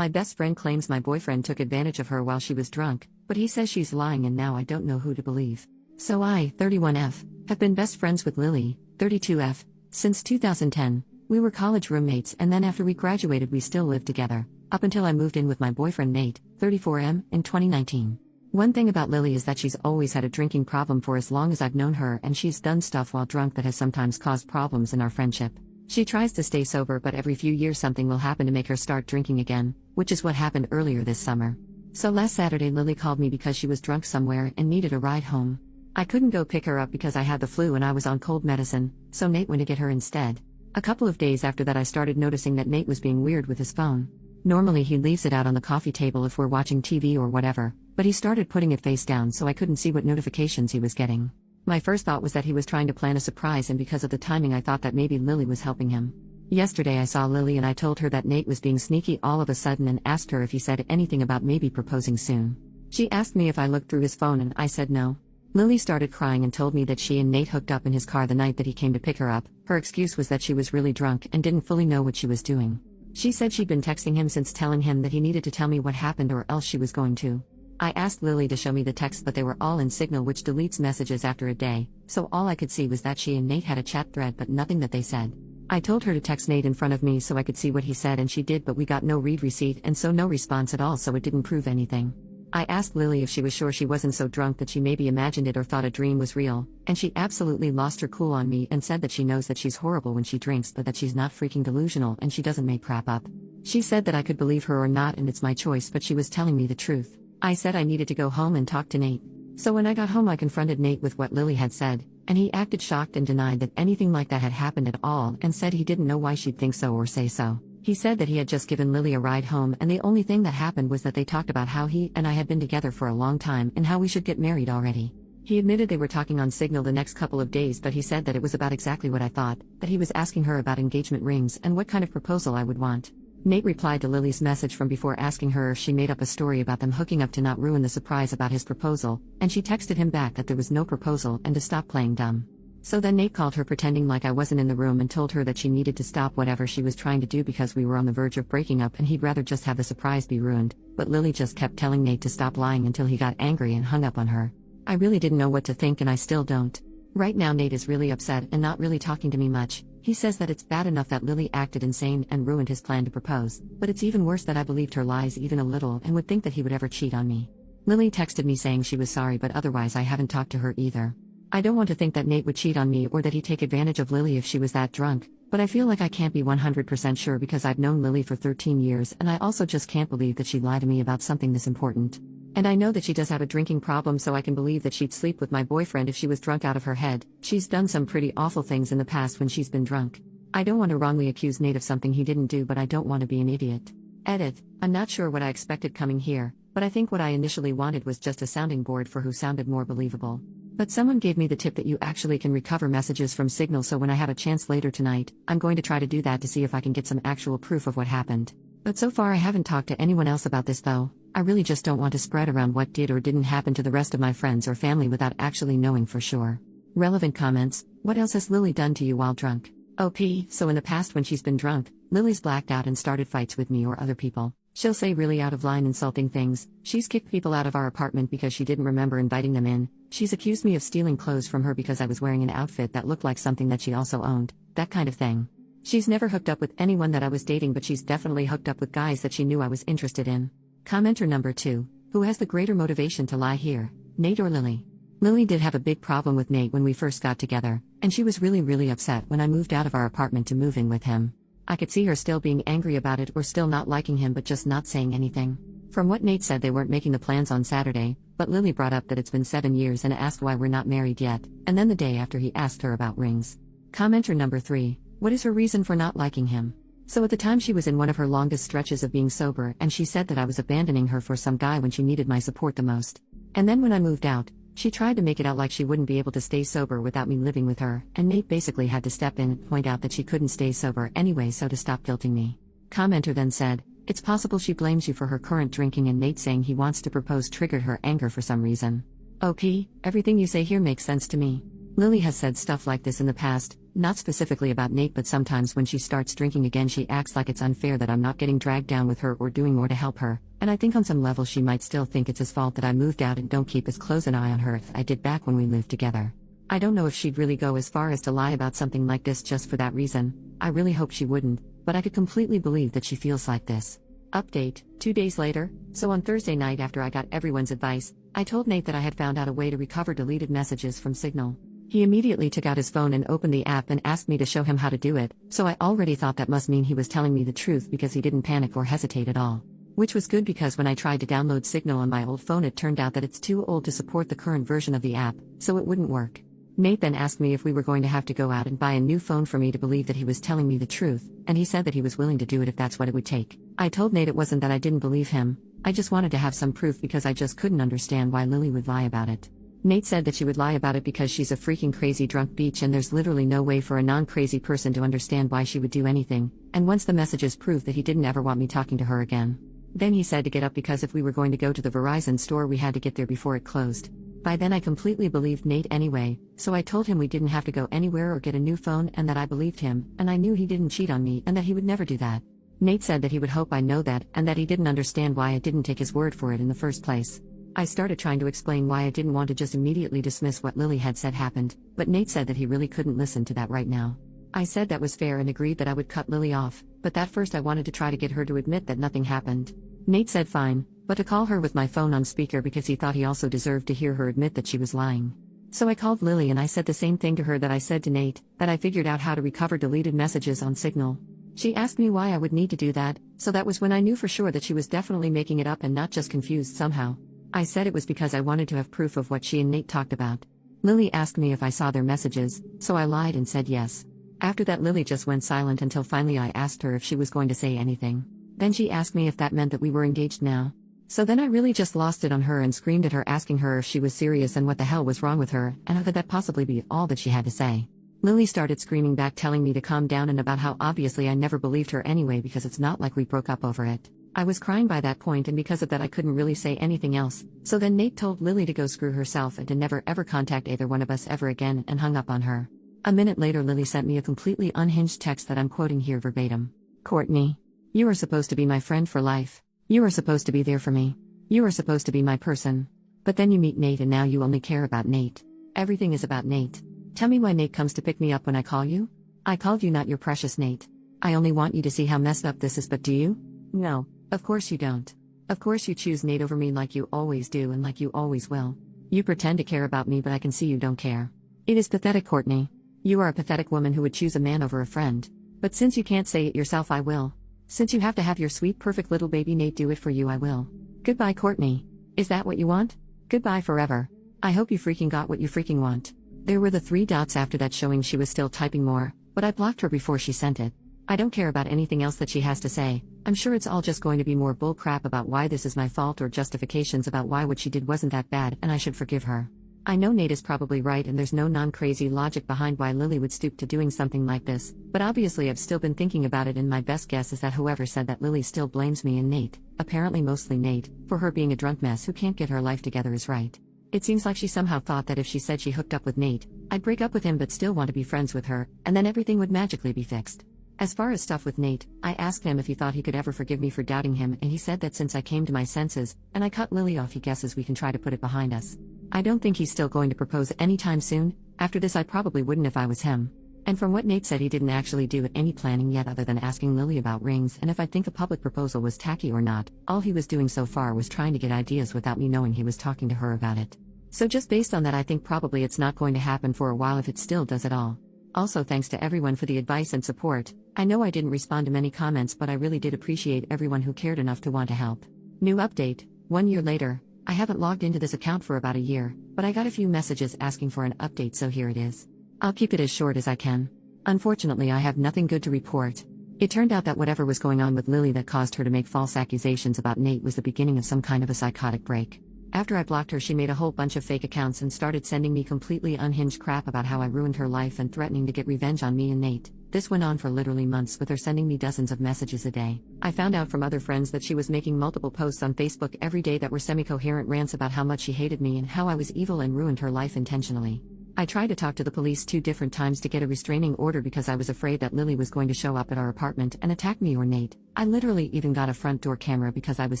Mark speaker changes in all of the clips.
Speaker 1: My best friend claims my boyfriend took advantage of her while she was drunk, but he says she's lying and now I don't know who to believe. So I, 31F, have been best friends with Lily, 32F, since 2010. We were college roommates and then after we graduated we still lived together, up until I moved in with my boyfriend Nate, 34M, in 2019. One thing about Lily is that she's always had a drinking problem for as long as I've known her, and she's done stuff while drunk that has sometimes caused problems in our friendship. She tries to stay sober, but every few years something will happen to make her start drinking again, which is what happened earlier this summer. So last Saturday Lily called me because she was drunk somewhere and needed a ride home. I couldn't go pick her up because I had the flu and I was on cold medicine, so Nate went to get her instead. A couple of days after that I started noticing that Nate was being weird with his phone. Normally he leaves it out on the coffee table if we're watching TV or whatever, but he started putting it face down so I couldn't see what notifications he was getting. My first thought was that he was trying to plan a surprise, and because of the timing I thought that maybe Lily was helping him. Yesterday I saw Lily and I told her that Nate was being sneaky all of a sudden and asked her if he said anything about maybe proposing soon. She asked me if I looked through his phone and I said no. Lily started crying and told me that she and Nate hooked up in his car the night that he came to pick her up. Her excuse was that she was really drunk and didn't fully know what she was doing. She said she'd been texting him since, telling him that he needed to tell me what happened or else she was going to. I asked Lily to show me the texts, but they were all in Signal, which deletes messages after a day, so all I could see was that she and Nate had a chat thread but nothing that they said. I told her to text Nate in front of me so I could see what he said, and she did, but we got no read receipt and so no response at all, so it didn't prove anything. I asked Lily if she was sure she wasn't so drunk that she maybe imagined it or thought a dream was real, and she absolutely lost her cool on me and said that she knows that she's horrible when she drinks but that she's not freaking delusional and she doesn't make crap up. She said that I could believe her or not and it's my choice, but she was telling me the truth. I said I needed to go home and talk to Nate. So when I got home I confronted Nate with what Lily had said, and he acted shocked and denied that anything like that had happened at all and said he didn't know why she'd think so or say so. He said that he had just given Lily a ride home and the only thing that happened was that they talked about how he and I had been together for a long time and how we should get married already. He admitted they were talking on Signal the next couple of days, but he said that it was about exactly what I thought, that he was asking her about engagement rings and what kind of proposal I would want. Nate replied to Lily's message from before asking her if she made up a story about them hooking up to not ruin the surprise about his proposal, and she texted him back that there was no proposal and to stop playing dumb. So then Nate called her pretending like I wasn't in the room and told her that she needed to stop whatever she was trying to do because we were on the verge of breaking up and he'd rather just have the surprise be ruined, but Lily just kept telling Nate to stop lying until he got angry and hung up on her. I really didn't know what to think and I still don't. Right now Nate is really upset and not really talking to me much. He says that it's bad enough that Lily acted insane and ruined his plan to propose, but it's even worse that I believed her lies even a little and would think that he would ever cheat on me. Lily texted me saying she was sorry, but otherwise I haven't talked to her either. I don't want to think that Nate would cheat on me or that he'd take advantage of Lily if she was that drunk, but I feel like I can't be 100% sure because I've known Lily for 13 years and I also just can't believe that she'd lie to me about something this important. And I know that she does have a drinking problem, so I can believe that she'd sleep with my boyfriend if she was drunk out of her head. She's done some pretty awful things in the past when she's been drunk. I don't want to wrongly accuse Nate of something he didn't do, but I don't want to be an idiot. Edit. I'm not sure what I expected coming here, but I think what I initially wanted was just a sounding board for who sounded more believable. But someone gave me the tip that you actually can recover messages from Signal, so when I have a chance later tonight, I'm going to try to do that to see if I can get some actual proof of what happened. But so far I haven't talked to anyone else about this though. I really just don't want to spread around what did or didn't happen to the rest of my friends or family without actually knowing for sure. Relevant comments. What else has Lily done to you while drunk? OP, so in the past when she's been drunk, Lily's blacked out and started fights with me or other people. She'll say really out of line insulting things. She's kicked people out of our apartment because she didn't remember inviting them in. She's accused me of stealing clothes from her because I was wearing an outfit that looked like something that she also owned. That kind of thing. She's never hooked up with anyone that I was dating, but she's definitely hooked up with guys that she knew I was interested in. Commenter number 2. Who has the greater motivation to lie here, Nate or Lily? Lily did have a big problem with Nate when we first got together, and she was really upset when I moved out of our apartment to move in with him. I could see her still being angry about it or still not liking him but just not saying anything. From what Nate said, they weren't making the plans on Saturday, but Lily brought up that it's been 7 years and asked why we're not married yet, and then the day after he asked her about rings. Commenter number 3. What is her reason for not liking him? So at the time she was in one of her longest stretches of being sober, and she said that I was abandoning her for some guy when she needed my support the most. And then when I moved out, she tried to make it out like she wouldn't be able to stay sober without me living with her, and Nate basically had to step in and point out that she couldn't stay sober anyway, so to stop guilting me. Commenter then said, it's possible she blames you for her current drinking, and Nate saying he wants to propose triggered her anger for some reason. OP, everything you say here makes sense to me. Lily has said stuff like this in the past, not specifically about Nate, but sometimes when she starts drinking again, she acts like it's unfair that I'm not getting dragged down with her or doing more to help her, and I think on some level she might still think it's his fault that I moved out and don't keep as close an eye on her as I did back when we lived together. I don't know if she'd really go as far as to lie about something like this just for that reason. I really hope she wouldn't, but I could completely believe that she feels like this. Update, 2 days later. So on Thursday night, after I got everyone's advice, I told Nate that I had found out a way to recover deleted messages from Signal. He immediately took out his phone and opened the app and asked me to show him how to do it, so I already thought that must mean he was telling me the truth because he didn't panic or hesitate at all. Which was good, because when I tried to download Signal on my old phone, it turned out that it's too old to support the current version of the app, so it wouldn't work. Nate then asked me if we were going to have to go out and buy a new phone for me to believe that he was telling me the truth, and he said that he was willing to do it if that's what it would take. I told Nate it wasn't that I didn't believe him, I just wanted to have some proof because I just couldn't understand why Lily would lie about it. Nate said that she would lie about it because she's a freaking crazy drunk bitch and there's literally no way for a non-crazy person to understand why she would do anything, and once the messages proved that he didn't ever want me talking to her again. Then he said to get up because if we were going to go to the Verizon store we had to get there before it closed. By then I completely believed Nate anyway, so I told him we didn't have to go anywhere or get a new phone and that I believed him, and I knew he didn't cheat on me and that he would never do that. Nate said that he would hope I know that and that he didn't understand why I didn't take his word for it in the first place. I started trying to explain why I didn't want to just immediately dismiss what Lily had said happened, but Nate said that he really couldn't listen to that right now. I said that was fair and agreed that I would cut Lily off, but that first I wanted to try to get her to admit that nothing happened. Nate said fine, but to call her with my phone on speaker because he thought he also deserved to hear her admit that she was lying. So I called Lily and I said the same thing to her that I said to Nate, that I figured out how to recover deleted messages on Signal. She asked me why I would need to do that, so that was when I knew for sure that she was definitely making it up and not just confused somehow. I said it was because I wanted to have proof of what she and Nate talked about. Lily asked me if I saw their messages, so I lied and said yes. After that Lily just went silent until finally I asked her if she was going to say anything. Then she asked me if that meant that we were engaged now. So then I really just lost it on her and screamed at her asking her if she was serious and what the hell was wrong with her, and how could that possibly be all that she had to say. Lily started screaming back telling me to calm down and about how obviously I never believed her anyway because it's not like we broke up over it. I was crying by that point and because of that I couldn't really say anything else, so then Nate told Lily to go screw herself and to never ever contact either one of us ever again and hung up on her. A minute later Lily sent me a completely unhinged text that I'm quoting here verbatim. "Courtney, you are supposed to be my friend for life. You are supposed to be there for me. You are supposed to be my person. But then you meet Nate and now you only care about Nate. Everything is about Nate. Tell me why Nate comes to pick me up when I call you? I called you, not your precious Nate. I only want you to see how messed up this is, but do you? No, of course you don't. Of course you choose Nate over me like you always do and like you always will. You pretend to care about me but I can see you don't care. It is pathetic, Courtney. You are a pathetic woman who would choose a man over a friend. But since you can't say it yourself, I will. Since you have to have your sweet perfect little baby Nate do it for you, I will. Goodbye, Courtney. Is that what you want? Goodbye forever. I hope you freaking got what you freaking want." There were the 3 dots after that showing she was still typing more, but I blocked her before she sent it. I don't care about anything else that she has to say. I'm sure it's all just going to be more bull crap about why this is my fault or justifications about why what she did wasn't that bad and I should forgive her. I know Nate is probably right and there's no non-crazy logic behind why Lily would stoop to doing something like this, but obviously I've still been thinking about it and my best guess is that whoever said that Lily still blames me and Nate, apparently mostly Nate, for her being a drunk mess who can't get her life together is right. It seems like she somehow thought that if she said she hooked up with Nate, I'd break up with him but still want to be friends with her, and then everything would magically be fixed. As far as stuff with Nate, I asked him if he thought he could ever forgive me for doubting him and he said that since I came to my senses, and I cut Lily off, he guesses we can try to put it behind us. I don't think he's still going to propose anytime soon. After this I probably wouldn't if I was him. And from what Nate said, he didn't actually do any planning yet other than asking Lily about rings and if I think a public proposal was tacky or not. All he was doing so far was trying to get ideas without me knowing he was talking to her about it. So just based on that I think probably it's not going to happen for a while if it still does at all. Also thanks to everyone for the advice and support. I know I didn't respond to many comments but I really did appreciate everyone who cared enough to want to help. New update, 1 year later. I haven't logged into this account for about a year, but I got a few messages asking for an update, so here it is. I'll keep it as short as I can. Unfortunately, I have nothing good to report. It turned out that whatever was going on with Lily that caused her to make false accusations about Nate was the beginning of some kind of a psychotic break. After I blocked her, she made a whole bunch of fake accounts and started sending me completely unhinged crap about how I ruined her life and threatening to get revenge on me and Nate. This went on for literally months, with her sending me dozens of messages a day. I found out from other friends that she was making multiple posts on Facebook every day that were semi-coherent rants about how much she hated me and how I was evil and ruined her life intentionally. I tried to talk to the police 2 different times to get a restraining order because I was afraid that Lily was going to show up at our apartment and attack me or Nate. I literally even got a front door camera because I was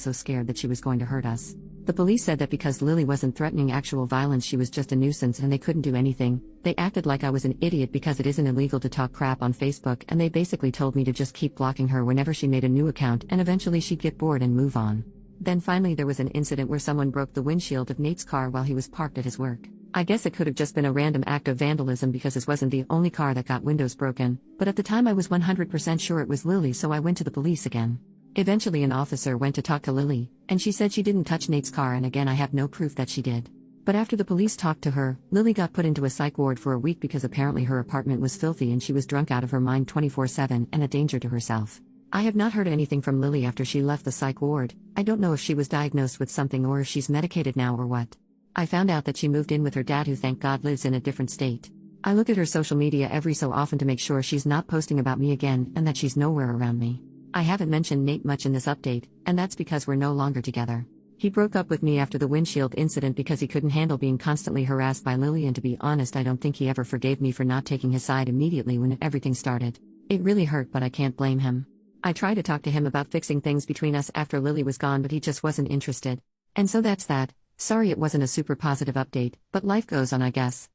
Speaker 1: so scared that she was going to hurt us. The police said that because Lily wasn't threatening actual violence, she was just a nuisance and they couldn't do anything. They acted like I was an idiot because it isn't illegal to talk crap on Facebook, and they basically told me to just keep blocking her whenever she made a new account and eventually she'd get bored and move on. Then finally there was an incident where someone broke the windshield of Nate's car while he was parked at his work. I guess it could have just been a random act of vandalism because this wasn't the only car that got windows broken, but at the time I was 100% sure it was Lily, so I went to the police again. Eventually an officer went to talk to Lily, and she said she didn't touch Nate's car, and again I have no proof that she did. But after the police talked to her, Lily got put into a psych ward for a week because apparently her apartment was filthy and she was drunk out of her mind 24/7 and a danger to herself. I have not heard anything from Lily after she left the psych ward. I don't know if she was diagnosed with something or if she's medicated now or what. I found out that she moved in with her dad, who thank God lives in a different state. I look at her social media every so often to make sure she's not posting about me again and that she's nowhere around me. I haven't mentioned Nate much in this update, and that's because we're no longer together. He broke up with me after the windshield incident because he couldn't handle being constantly harassed by Lily, and to be honest I don't think he ever forgave me for not taking his side immediately when everything started. It really hurt, but I can't blame him. I tried to talk to him about fixing things between us after Lily was gone, but he just wasn't interested. And so that's that. Sorry it wasn't a super positive update, but life goes on, I guess.